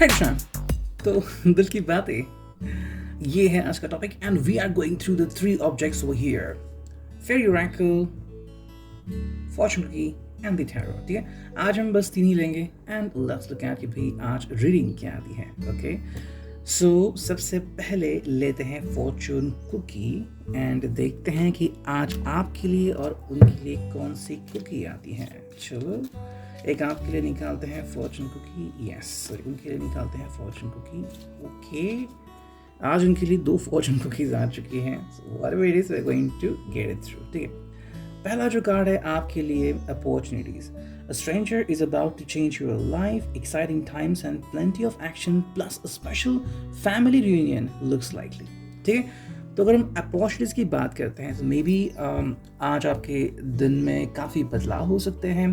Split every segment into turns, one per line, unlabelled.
शाम तो दिल की बातें ये है आज का topic and we are going through the three objects over here fairy oracle fortune की एंड द टैरो। ठीक है, आज हम बस तीन ही लेंगे एंड लेट्स लुक एट कि भाई आज रीडिंग क्या आती है। ओके सो सबसे पहले लेते हैं फॉर्चून कुकी एंड देखते हैं कि आज आपके लिए और उनके लिए कौन सी कुकी आती है। चलो एक आपके लिए निकालते हैं फॉर्चून कुकी, यस उनके लिए निकालते हैं फॉर्चून कुकी। ओके आज उनके लिए दो फॉर्चून कुकीज आ चुकी हैं, so whatever it is we are going to get it through. ठीक है, पहला जो कार्ड है आपके लिए opportunities. A stranger is about to change your life, exciting times and plenty of action plus a special family reunion looks likely। ठीक है, तो अगर हम अपॉर्चुनिटीज की बात करते हैं तो मे बी आज आपके दिन में काफ़ी बदलाव हो सकते हैं।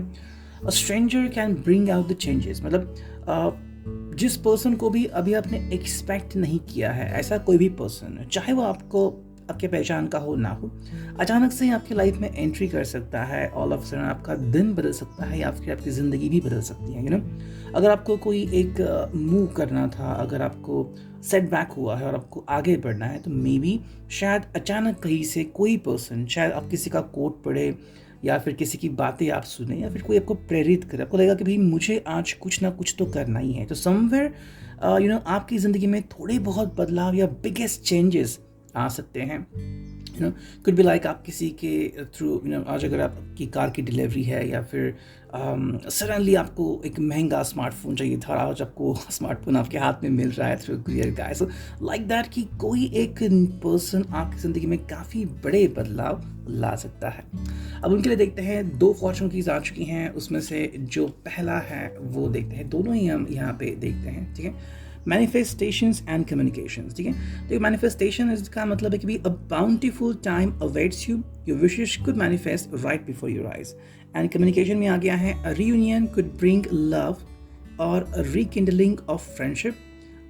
A stranger can bring out the changes, मतलब जिस पर्सन को भी अभी आपने एक्सपेक्ट नहीं किया है, ऐसा कोई भी पर्सन चाहे वो आपके पहचान का हो ना हो, अचानक से आपकी लाइफ में एंट्री कर सकता है। ऑल ऑफ सडन आपका दिन बदल सकता है या फिर आपकी ज़िंदगी भी बदल सकती है। अगर आपको कोई एक मूव करना था, अगर आपको सेटबैक हुआ है और आपको आगे बढ़ना है, तो मे बी शायद अचानक कहीं से कोई पर्सन, शायद आप किसी का कोट पढ़े या फिर किसी की बातें आप सुने या फिर कोई आपको प्रेरित करे, आपको लगेगा कि भाई मुझे आज कुछ ना कुछ तो करना ही है। तो समवेयर आपकी ज़िंदगी में थोड़े बहुत बदलाव या बिगेस्ट चेंजेस आ सकते हैं। कुड बी लाइक आप किसी के थ्रू आज अगर आपकी कार की डिलीवरी है या फिर सडनली आपको एक महंगा स्मार्टफोन चाहिए था, आज आपको स्मार्टफोन आपके हाथ में मिल रहा है through courier guy. So like that कि कोई एक पर्सन आपकी ज़िंदगी में काफ़ी बड़े बदलाव ला सकता है। अब उनके लिए देखते हैं दो फॉर्चून कीज आ चुकी हैं, उसमें से जो पहला है वो देखते हैं, दोनों ही हम यहाँ पे देखते हैं। ठीक है, मैनिफेस्टेशंस एंड कम्युनिकेशंस। ठीक है, तो मैनिफेस्टेशन इसका मतलब है कि a bountiful time awaits you, your wishes could manifest right before your eyes. And communication में आ गया है a reunion could bring love और a rekindling of friendship,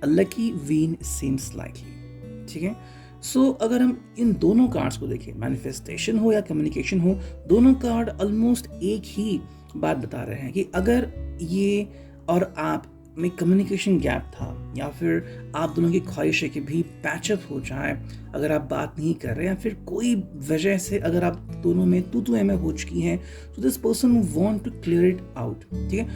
a lucky win seems likely. ठीक है, सो अगर हम इन दोनों कार्ड्स को देखें, मैनिफेस्टेशन हो या कम्युनिकेशन हो, दोनों कार्ड ऑलमोस्ट एक ही बात बता रहे हैं कि अगर ये और आप में कम्युनिकेशन गैप था या फिर आप दोनों की ख्वाहिश है कि भी पैचअप हो जाए, अगर आप बात नहीं कर रहे या फिर कोई वजह से अगर आप दोनों में तू में हो चुकी हैं, तो this person want to clear it out. ठीक है,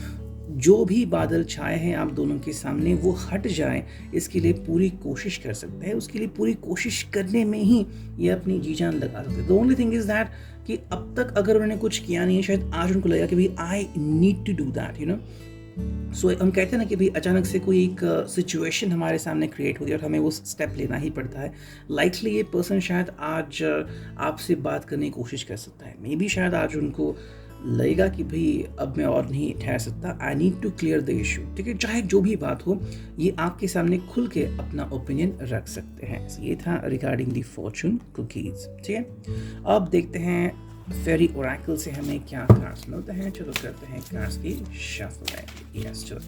जो भी बादल छाए हैं आप दोनों के सामने वो हट जाए, इसके लिए पूरी कोशिश कर सकते हैं। उसके लिए पूरी कोशिश करने में ही ये अपनी जी जान लगा सकते हैं। The only thing is that कि अब तक अगर उन्होंने कुछ किया नहीं है, शायद आज उनको लगेगा कि भाई I need to do that. So हम कहते हैं ना कि भाई अचानक से कोई एक सिचुएशन हमारे सामने क्रिएट होती है और हमें वो स्टेप लेना ही पड़ता है। लाइकली ये पर्सन शायद आज आपसे बात करने की कोशिश कर सकता है। मे बी शायद आज उनको लगेगा कि भाई अब मैं और नहीं ठहर सकता, I need to clear the issue. ठीक है, चाहे जो भी बात हो, ये आपके सामने खुल के अपना ओपिनियन रख सकते हैं। ये था रिगार्डिंग द फॉर्चून कुकीज। ठीक है, अब देखते हैं फेरी ओरेकल से हमें क्या कार्ड्स मिलते हैं। चलो करते हैं कार्ड्स की शफल। यस, चलो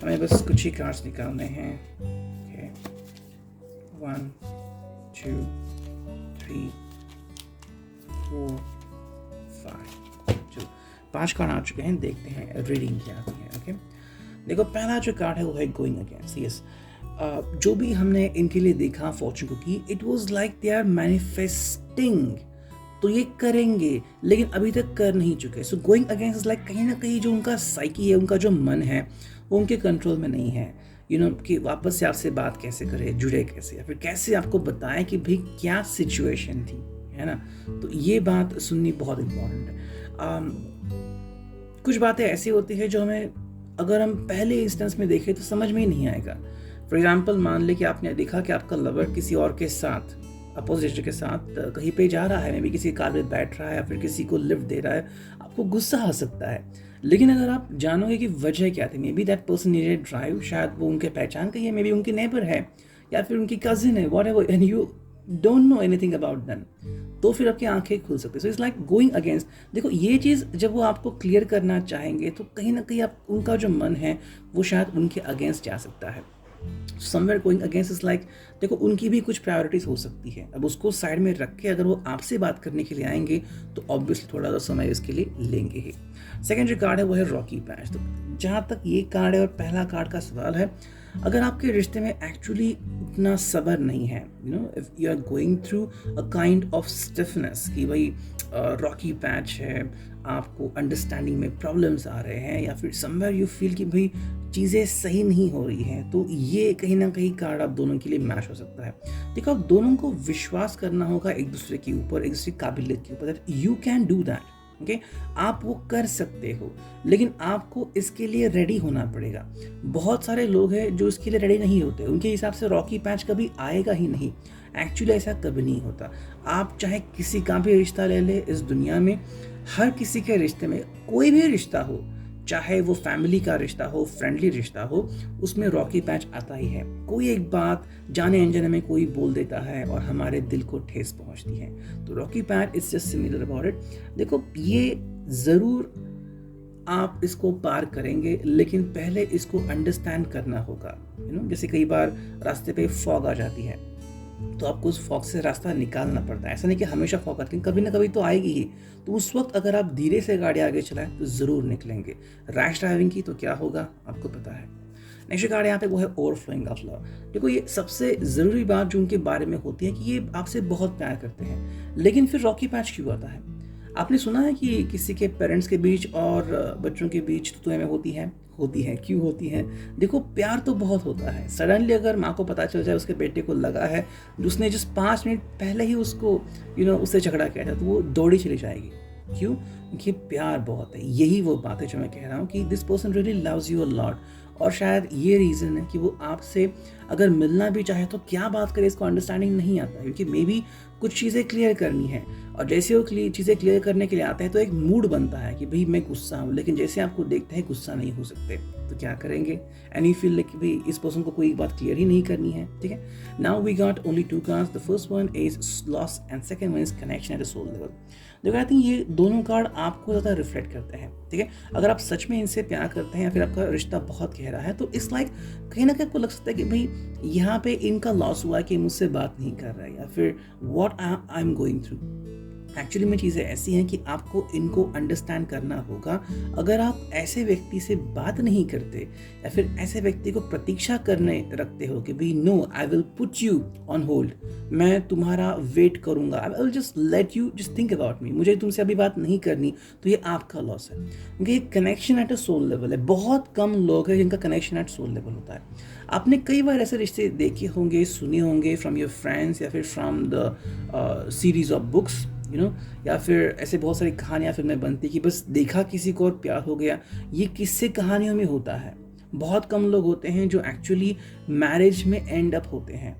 हमें बस कुछ ही कार्ड्स निकालने हैं। ओके 1 2 3 4 5। चलो 5 कार्ड आ चुके हैं, देखते हैं रीडिंग क्या आती है। ओके देखो, पहला जो कार्ड है वो है गोइंग अगेंस्ट। यस, जो भी हमने इनके लिए देखा fortune cookie, it was like they are manifesting, तो ये करेंगे लेकिन अभी तक कर नहीं चुके। So going against is like कहीं ना कहीं जो उनका साइकी है, उनका जो मन है, वो उनके कंट्रोल में नहीं है। कि वापस से आपसे बात कैसे करें, जुड़े कैसे, या फिर कैसे आपको बताएं कि भाई क्या सिचुएशन थी, है ना। तो ये बात सुननी बहुत इम्पोर्टेंट है। कुछ बातें ऐसी होती है जो हमें अगर हम पहले इंस्टेंस में देखें तो समझ में ही नहीं आएगा। फॉर एग्जाम्पल, मान ले कि आपने देखा कि आपका लवर किसी और के साथ, अपोजिट के साथ कहीं पे जा रहा है, मे बी किसी कार में बैठ रहा है या फिर किसी को लिफ्ट दे रहा है, आपको गुस्सा आ सकता है। लेकिन अगर आप जानोगे कि वजह क्या थी, may be that person needed drive, शायद वो उनके पहचान का ही है, मे बी उनके नेबर है या फिर उनकी कजिन है, whatever, and you don't know anything about them, तो फिर आपकी आंखें खुल सकती है। So it's like going against. देखो, ये चीज़ जब वो आपको क्लियर करना चाहेंगे तो कहीं ना कहीं आप उनका जो मन है वो शायद उनके अगेंस्ट जा सकता है। Somewhere going against is like, देखो उनकी भी कुछ प्रायोरिटीज हो सकती है। अब उसको साइड में रख के अगर वो आपसे बात करने के लिए आएंगे तो ऑब्वियसली थोड़ा सा समय इसके लिए लेंगे ही। सेकेंड जो कार्ड है वो है रॉकी पैच। तो जहाँ तक ये कार्ड है और पहला कार्ड का सवाल है, अगर आपके रिश्ते में एक्चुअली उतना सब्र नहीं है, you know, if you are going through a kind of stiffness कि भाई रॉकी पैच है, आपको अंडरस्टैंडिंग में प्रॉब्लम्स आ रहे हैं, या फिर समवेयर यू फील कि भाई चीज़ें सही नहीं हो रही हैं, तो ये कहीं ना कहीं कार्ड आप दोनों के लिए मैच हो सकता है। देखो, आप दोनों को विश्वास करना होगा एक दूसरे के ऊपर, एक दूसरे की काबिलियत के ऊपर, that you can do that. Okay, आप वो कर सकते हो, लेकिन आपको इसके लिए रेडी होना पड़ेगा। बहुत सारे लोग हैं जो इसके लिए रेडी नहीं होते, उनके हिसाब से रॉकी पैच कभी आएगा ही नहीं। एक्चुअली ऐसा कभी नहीं होता। आप चाहे किसी का भी रिश्ता ले ले इस दुनिया में, हर किसी के रिश्ते में, कोई भी रिश्ता हो, चाहे वो फैमिली का रिश्ता हो, फ्रेंडली रिश्ता हो, उसमें रॉकी पैच आता ही है। कोई एक बात जाने अनजाने में कोई बोल देता है और हमारे दिल को ठेस पहुंचती है, तो Rocky patch is just similar about it. देखो, ये ज़रूर आप इसको पार करेंगे, लेकिन पहले इसको अंडरस्टैंड करना होगा। यू नो, जैसे कई बार रास्ते पे फॉग आ जाती है, तो आपको उस फॉग से रास्ता निकालना पड़ता है। ऐसा नहीं कि हमेशा फॉग आती है, कभी ना कभी तो आएगी ही। तो उस वक्त अगर आप धीरे से गाड़ी आगे चलाएं तो ज़रूर निकलेंगे। रैश ड्राइविंग की तो क्या होगा आपको पता है। नेक्स्ट कार्ड यहाँ पे वो है ओवरफ्लोइंग ऑफ लव। देखो, ये सबसे ज़रूरी बात जो उनके बारे में होती है कि ये आपसे बहुत प्यार करते हैं, लेकिन फिर रॉकी पैच क्यों आता है? आपने सुना है कि किसी के पेरेंट्स के बीच और बच्चों के बीच तो में होती है, क्यों होती है? देखो, प्यार तो बहुत होता है। सडनली अगर माँ को पता चल जाए उसके बेटे को लगा है, उसने जिस 5 मिनट पहले ही उसको उससे झगड़ा किया था, तो वो दौड़ी चली जाएगी। क्यों? क्योंकि प्यार बहुत है। यही वो बात है जो मैं कह रहा हूँ कि this person really loves you a lot, और शायद ये रीज़न है कि वो आपसे अगर मिलना भी चाहे तो क्या बात करे इसको अंडरस्टैंडिंग नहीं आता, क्योंकि मे बी कुछ चीज़ें क्लियर करनी है, और जैसे वो चीज़ें क्लियर करने के लिए आते हैं तो एक मूड बनता है कि भाई मैं गुस्सा हूँ, लेकिन जैसे आपको देखते हैं गुस्सा नहीं हो सकते, तो क्या करेंगे? एंड यू फील लाइक कि भाई इस पर्सन को कोई बात क्लियर ही नहीं करनी है। ठीक है, now we got only 2 cards. The first one is loss and second one is connection at a soul level. देखो, आई थिंक ये दोनों कार्ड आपको ज़्यादा रिफ्लेक्ट करते हैं। ठीक है, अगर आप सच में इनसे प्यार करते हैं या फिर आपका रिश्ता बहुत गहरा है, तो इस लाइक कहीं ना कहीं आपको लग सकता है कि भाई यहाँ पे इनका लॉस हुआ है कि मुझसे बात नहीं कर रहा है, या फिर what I am going through. Actually में चीज़ें ऐसी हैं कि आपको इनको अंडरस्टैंड करना होगा। अगर आप ऐसे व्यक्ति से बात नहीं करते या फिर ऐसे व्यक्ति को प्रतीक्षा करने रखते हो कि भाई no, I will put you on hold, मैं तुम्हारा वेट करूंगा, I will just let you just think about me, मुझे तुमसे अभी बात नहीं करनी, तो ये आपका लॉस है। क्योंकि ये connection at a soul level है। बहुत कम लोग हैं जिनका कनेक्शन एट सोल लेवल होता है। आपने कई बार ऐसे रिश्ते देखे होंगे, सुने होंगे फ्रॉम योर फ्रेंड्स या फिर from the series of books, या फिर ऐसे बहुत सारी कहानियाँ फिल्में बनती कि बस देखा किसी को और प्यार हो गया। ये किस्से कहानियों में होता है। बहुत कम लोग होते हैं जो एक्चुअली मैरिज में एंड अप होते हैं,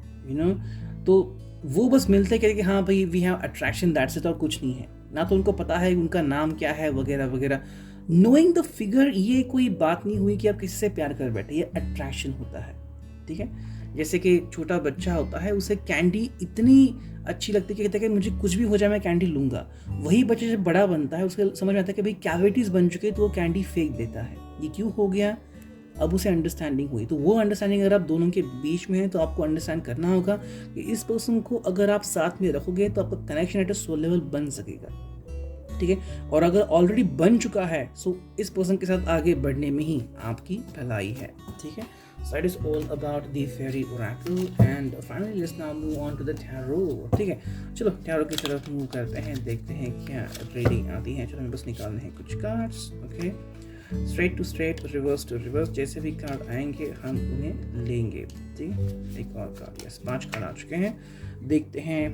तो वो बस मिलते कहते कि हाँ भाई we have attraction, that's it, और कुछ नहीं है। ना तो उनको पता है उनका नाम क्या है वगैरह वगैरह। नोइंग द फिगर, ये कोई बात नहीं हुई कि आप किसी से प्यार कर बैठे, ये अट्रैक्शन होता है। ठीक है, जैसे कि छोटा बच्चा होता है, उसे कैंडी इतनी अच्छी लगती है कि कहता है कि मुझे कुछ भी हो जाए मैं कैंडी लूँगा। वही बच्चा जब बड़ा बनता है उसके समझ में आता है कि भाई कैविटीज़ बन चुके, तो वो कैंडी फेंक देता है। ये क्यों हो गया? अब उसे अंडरस्टैंडिंग हुई। तो वो अंडरस्टैंडिंग अगर आप दोनों के बीच में है, तो आपको अंडरस्टैंड करना होगा कि इस पर्सन को अगर आप साथ में रखोगे तो आपका connection at a soul level बन सकेगा। ठीक है, और अगर ऑलरेडी बन चुका है, सो इस पर्सन के साथ आगे बढ़ने में ही आपकी भलाई है। ठीक है, so that is all about the fairy oracle and finally let's now move on to the tarot। ठीक है, चलो टैरो की तरफ मूव करते हैं, देखते हैं क्या रीडिंग आती है। चलो हमें बस निकालने हैं कुछ cards. Okay, straight to straight, reverse to reverse, जैसे भी कार्ड आएंगे हम उन्हें लेंगे। ठीक है, एक और कार्ड, यस 5 कार्ड आ चुके हैं। देखते हैं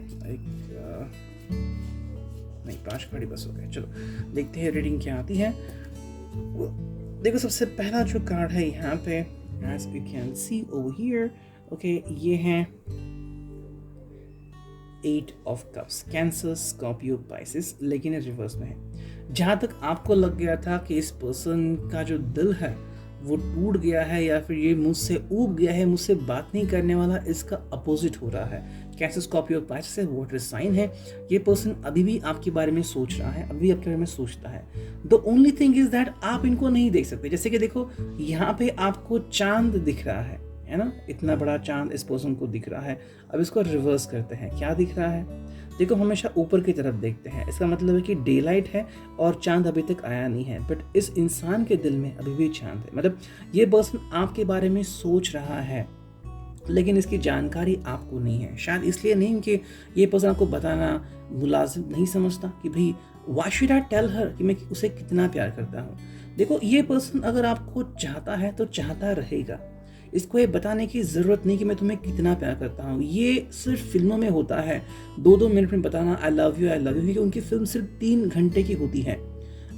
नहीं 5 कार्ड ही बस हो गए। चलो देखते हैं रीडिंग क्या आती है। देखो, सबसे पहला जो कार्ड है यहाँ पे, as you can see over here, okay, ये है 8 of Cups, cancer, Scorpio, Pisces, लेकिन ये रिवर्स में है। जहाँ तक आपको लग गया था कि इस पर्सन का जो दिल है वो टूट गया है या फिर ये मुझसे ऊब गया है, मुझसे बात नहीं करने वाला, इसका अपोजिट हो रहा है। Cancer, Scorpio, Pisces water sign है। ये पर्सन अभी भी आपके बारे में सोच रहा है, अभी आपके बारे में सोचता है। The only thing is that आप इनको नहीं देख सकते। जैसे कि देखो, यहाँ पे आपको चांद दिख रहा है ना, इतना बड़ा चांद इस पर्सन को दिख रहा है। अब इसको रिवर्स करते हैं, क्या दिख रहा है? देखो हमेशा ऊपर की तरफ देखते हैं, इसका मतलब है कि डे लाइट है और चांद अभी तक आया नहीं है, बट इस इंसान के दिल में अभी भी चांद है। मतलब ये पर्सन आपके बारे में सोच रहा है, लेकिन इसकी जानकारी आपको नहीं है। शायद इसलिए नहीं कि ये पर्सन आपको बताना मुलाजिम नहीं समझता कि भाई why should I tell her कि मैं उसे कितना प्यार करता हूँ। देखो ये पर्सन अगर आपको चाहता है तो चाहता रहेगा, इसको ये बताने की ज़रूरत नहीं कि मैं तुम्हें कितना प्यार करता हूँ। ये सिर्फ फिल्मों में होता है, 2-2 मिनट में बताना आई लव यू, क्योंकि उनकी फिल्म सिर्फ 3 घंटे की होती है।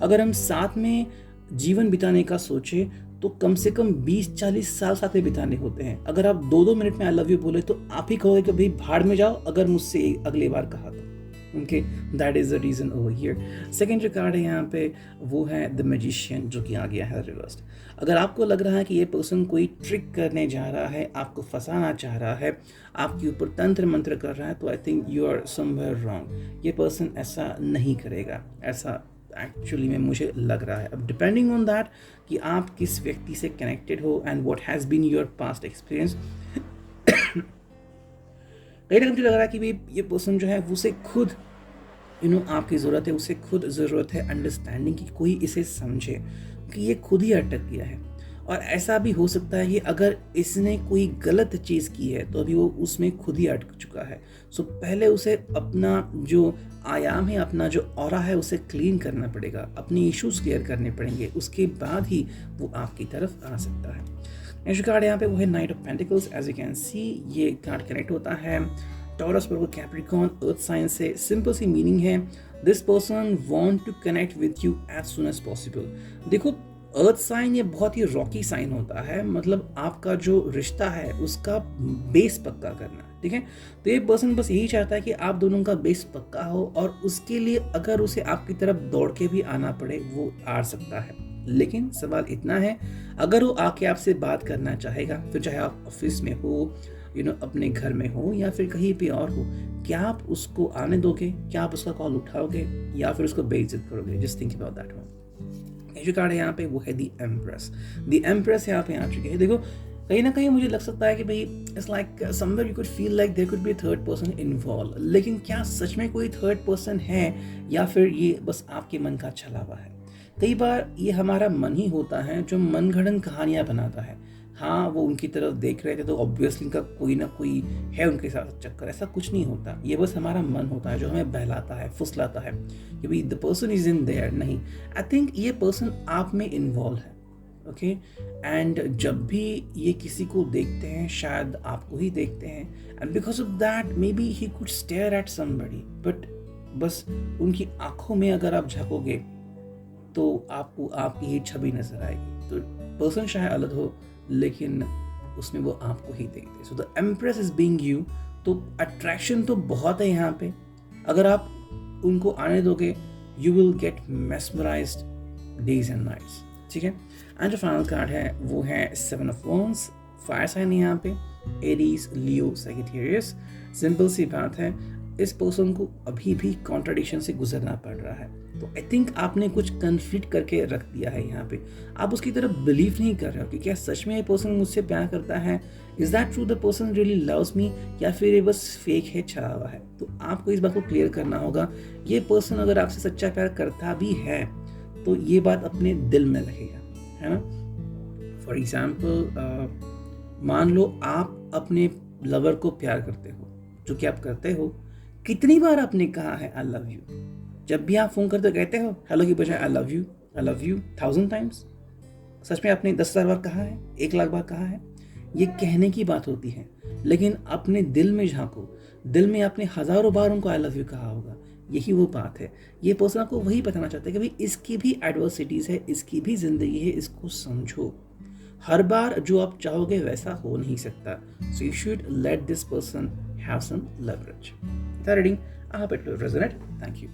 अगर हम साथ में जीवन बिताने का सोचे तो कम से कम 20-40 साल साथ में बिताने होते हैं। अगर आप 2-2 मिनट में आई लव यू बोले तो आप ही कहोगे कि भाई भाड़ में जाओ, अगर मुझसे अगली बार कहा तो। Okay, that is the reason over here. Second जो कार्ड है यहाँ पे वो है द मैजिशियन, जो कि आ गया है रिवर्स्ड। अगर आपको लग रहा है कि ये पर्सन कोई ट्रिक करने जा रहा है, आपको फंसाना चाह रहा है, आपके ऊपर तंत्र मंत्र कर रहा है, तो I think you are somewhere wrong. ये पर्सन ऐसा नहीं करेगा, ऐसा एक्चुअली में मुझे लग रहा है। अब डिपेंडिंग ऑन दैट कि आप किस व्यक्ति से कनेक्टेड हो and what has been your past experience, कहीं ना मुझे लग रहा है कि भाई ये पर्सन जो है वो उसे खुद आपकी ज़रूरत है, उसे खुद ज़रूरत है अंडरस्टैंडिंग की, कोई इसे समझे कि ये खुद ही अटक गया है। और ऐसा भी हो सकता है कि अगर इसने कोई गलत चीज़ की है तो अभी वो उसमें खुद ही अटक चुका है। सो पहले उसे अपना जो आयाम है, अपना जो ऑरा है, उसे क्लीन करना पड़ेगा, अपनी इश्यूज क्लियर करने पड़ेंगे, उसके बाद ही वो आपकी तरफ आ सकता है। नेक्स्ट कार्ड यहाँ पे वो है knight of pentacles. As you can see ये कार्ड कनेक्ट होता है टॉरस पर, कैप्रिकॉर्न अर्थ साइन से। सिंपल सी मीनिंग है, this person want to connect with you as soon as possible. देखो अर्थ साइन ये बहुत ही रॉकी साइन होता है, मतलब आपका जो रिश्ता है उसका बेस पक्का करना, ठीक है। तो ये पर्सन बस यही चाहता है कि आप दोनों का बेस पक्का हो, और उसके लिए अगर उसे आपकी तरफ दौड़ के भी आना पड़े वो आ सकता है। लेकिन सवाल इतना है, अगर वो आके आपसे बात करना चाहेगा, फिर चाहे आप ऑफिस में हो, अपने घर में हो या फिर कहीं पे और हो, क्या आप उसको आने दोगे? क्या आप उसका कॉल उठाओगे या फिर उसको बेइज्जत करोगे? Just think about that one. जो कार्ड है यहाँ पे वो है द एम्प्रेस। द एम्प्रेस यहाँ पे आ चुके हैं। देखो कहीं ना कहीं मुझे लग सकता है कि भाई it's like somewhere you could feel like there could be a third person involve, लेकिन क्या सच में कोई थर्ड पर्सन है या फिर ये बस आपके मन का छलावा है? कई बार ये हमारा मन ही होता है जो मनगढ़ंत कहानियां बनाता है। हाँ, वो उनकी तरफ देख रहे थे तो ऑब्वियसली इनका कोई ना कोई है उनके साथ चक्कर, ऐसा कुछ नहीं होता। ये बस हमारा मन होता है जो हमें बहलाता है, फुसलाता है कि भाई the person is in their. नहीं, आई थिंक ये पर्सन आप में इन्वॉल्व है, ओके। एंड जब भी ये किसी को देखते हैं, शायद आपको ही देखते हैं, and because of that may be he could stare at somebody, but बस उनकी आंखों में अगर आप झांकोगे तो आपको आपकी ही छवि नजर आएगी। तो पर्सन शायद अलग हो, लेकिन उसमें वो आपको ही देखते। So the empress is being you. तो अट्रैक्शन तो बहुत है यहाँ पे, अगर आप उनको आने दोगे you will get mesmerised days and nights, ठीक है। एंड जो फाइनल कार्ड है वो है 7 ऑफ वॉन्ड्स। फायर साइन यहाँ पे एरीज, लियो, सैजिटेरियस। सिंपल सी बात है, इस पर्सन को अभी भी कॉन्ट्रडिक्शन से गुजरना पड़ रहा है। तो आई थिंक आपने कुछ कन्फ्लिक्ट करके रख दिया है यहाँ पे, आप उसकी तरफ बिलीव नहीं कर रहे हो कि क्या सच में ये पर्सन मुझसे प्यार करता है, is that true, the person really loves me, या फिर ये बस फेक है, छला हुआ है। तो आपको इस बात को क्लियर करना होगा, ये पर्सन अगर आपसे सच्चा प्यार करता भी है तो ये बात अपने दिल में रखेगा, है ना। फॉर एग्जाम्पल मान लो आप अपने लवर को प्यार करते हो, जो कि आप करते हो, कितनी बार आपने कहा है आई लव यू? जब भी आप फोन करते कहते हो हेलो की बजाय आई लव यू 1000 टाइम्स? सच में आपने 10,000 बार कहा है, 1,00,000 बार कहा है? ये कहने की बात होती है, लेकिन अपने दिल में झांको, दिल में आपने हजारों बार उनको आई लव यू कहा होगा। यही वो बात है, ये पर्सन आपको वही बताना चाहता है कि भाई इसकी भी एडवर्सिटीज है, इसकी भी जिंदगी है, इसको समझो। हर बार जो आप चाहोगे वैसा हो नहीं सकता। So you should let this person have some leverage. That reading, I hope it will resonate. Thank you.